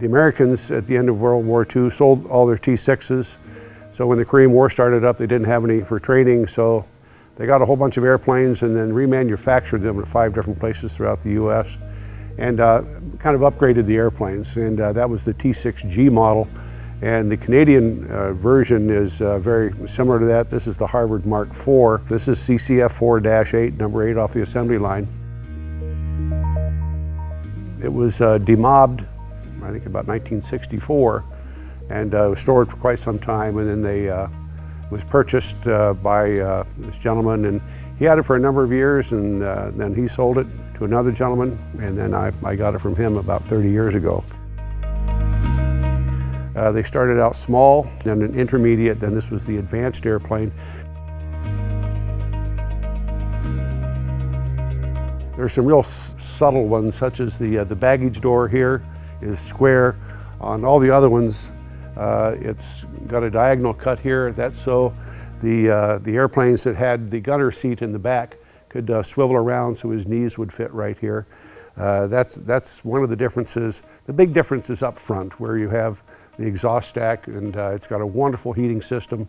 The Americans at the end of World War II sold all their T-6s. So when the Korean War started up, they didn't have any for training. So they got a whole bunch of airplanes and then remanufactured them at 5 different places throughout the US and kind of upgraded the airplanes. And that was the T-6G model. And the Canadian version is very similar to that. This is the Harvard Mark IV. This is CCF 4-8, number 8 off the assembly line. It was demobbed, I think about 1964, and was stored for quite some time, and then they was purchased by this gentleman, and he had it for a number of years, and then he sold it to another gentleman, and then I got it from him about 30 years ago. They started out small, then an intermediate, then this was the advanced airplane. There's some real subtle ones, such as the baggage door here is square. On all the other ones, it's got a diagonal cut here. That's so the airplanes that had the gunner seat in the back could swivel around so his knees would fit right here. That's one of the differences. The big difference is up front, where you have the exhaust stack, and it's got a wonderful heating system.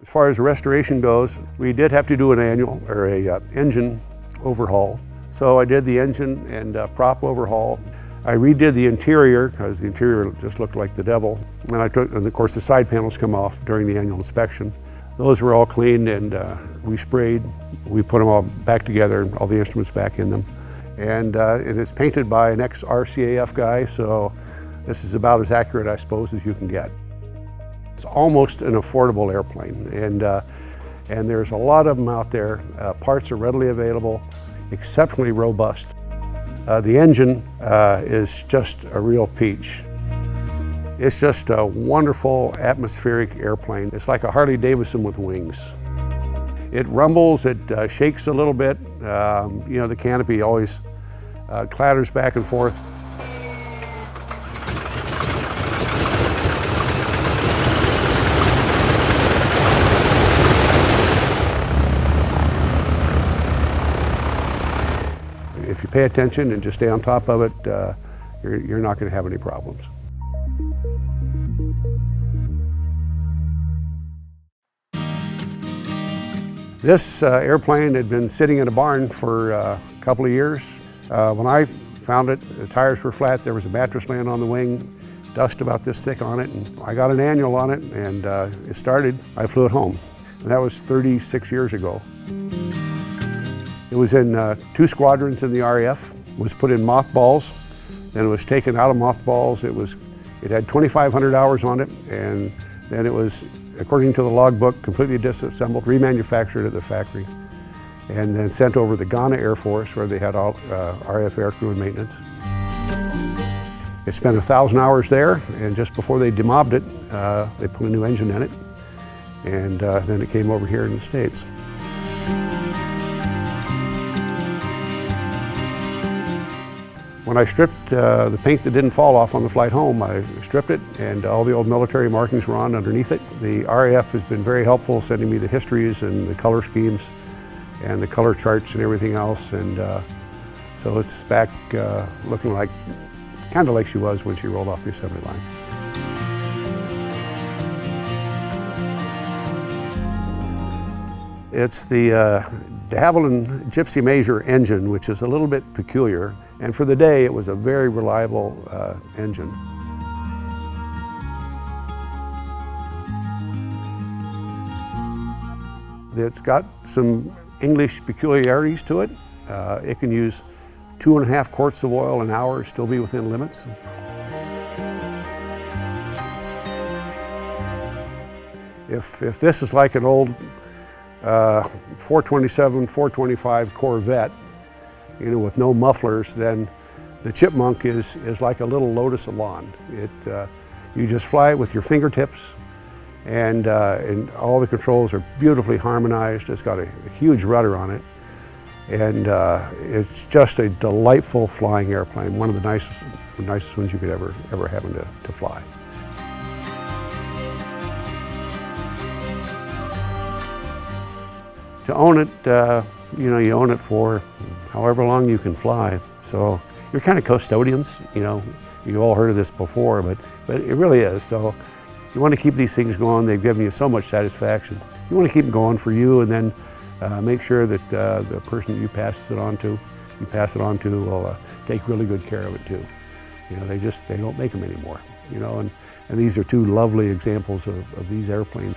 As far as restoration goes, we did have to do an annual or a engine overhaul. So I did the engine and prop overhaul. I redid the interior because the interior just looked like the devil. And of course the side panels come off during the annual inspection. Those were all cleaned and resprayed. We put them all back together, all the instruments back in them. And it's painted by an ex-RCAF guy, so this is about as accurate, I suppose, as you can get. It's almost an affordable airplane, and there's a lot of them out there. Parts are readily available, exceptionally robust. The engine is just a real peach. It's just a wonderful atmospheric airplane. It's like a Harley Davidson with wings. It rumbles, it shakes a little bit. You know, the canopy always clatters back and forth. If you pay attention and just stay on top of it, you're not going to have any problems. This airplane had been sitting in a barn for a couple of years. When I found it, the tires were flat, there was a mattress laying on the wing, dust about this thick on it, and I got an annual on it, and it started. I flew it home, and that was 36 years ago. It was in 2 squadrons in the RAF, was put in mothballs, then it was taken out of mothballs. It had 2,500 hours on it, and then it was, according to the logbook, completely disassembled, remanufactured at the factory, and then sent over to the Ghana Air Force, where they had all RAF aircrew and maintenance. It spent 1,000 hours there, and just before they demobbed it, they put a new engine in it, and then it came over here in the States. When I stripped the paint that didn't fall off on the flight home, I stripped it, and all the old military markings were on underneath it. The RAF has been very helpful, sending me the histories and the color schemes and the color charts and everything else, and so it's back looking like, kind of like she was when she rolled off the assembly line. It's the de Havilland Gypsy Major engine, which is a little bit peculiar, and for the day it was a very reliable engine. It's got some English peculiarities to it. It can use 2.5 quarts of oil an hour, still be within limits. If this is like an old 427, 425 Corvette, you know, with no mufflers, then the Chipmunk is like a little Lotus Elan. You just fly it with your fingertips, and all the controls are beautifully harmonized. It's got a huge rudder on it, and it's just a delightful flying airplane. One of the nicest ones you could ever happen to fly. To own it, you know, you own it for however long you can fly. So you're kind of custodians, you know. You've all heard of this before, but it really is. So you want to keep these things going. They've given you so much satisfaction. You want to keep them going for you, and then make sure that the person that you pass it on to will take really good care of it too. You know, they don't make them anymore. You know, and these are two lovely examples of these airplanes.